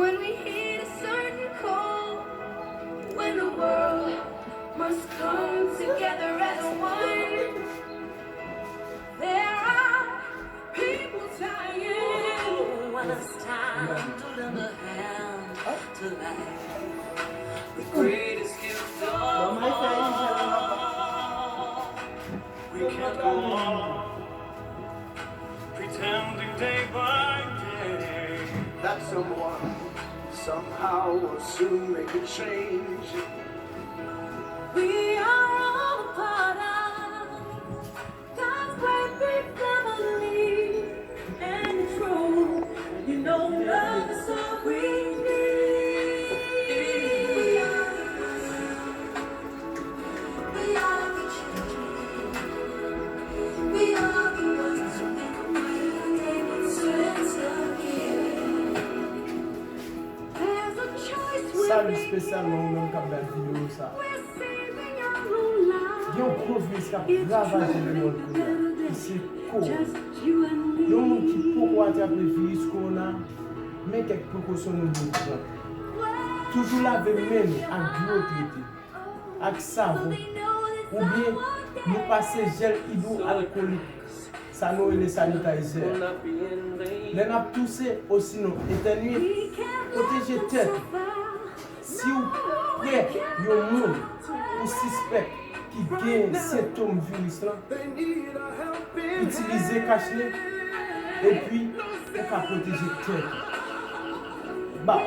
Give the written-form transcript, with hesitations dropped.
when we hit a certain call, when the world must come together as one. There are people dying when it's time to lend a hand to life. The greatest gift of all. We can't go on pretending day by day that someone somehow will soon make a change. We are all a part of God's great big family, and true, you know love is all we need. We are the children. We are the ones who make a way in sense again. There's a choice we Salut make. spécialement au cap de la vidéo ça. We're saving our own lives. Il y a un gros virus qui a ravagé le monde qui c'est court. Just you and me. Le monde qui pourquoi attraper le virus corona, mais quelques précautions nous devons prendre. Toujours laver main avec l'eau traitée, avec savon, ou bien nous passer gel hydroalcoolique, ça nous est le sanitizer. Les nappes toussées aussi nous éternuer, protéger tête. Si vous prêt, un monde ou suspect qui gagne symptômes virus là, utilisez cache-nez et puis pour protéger tête. Bah.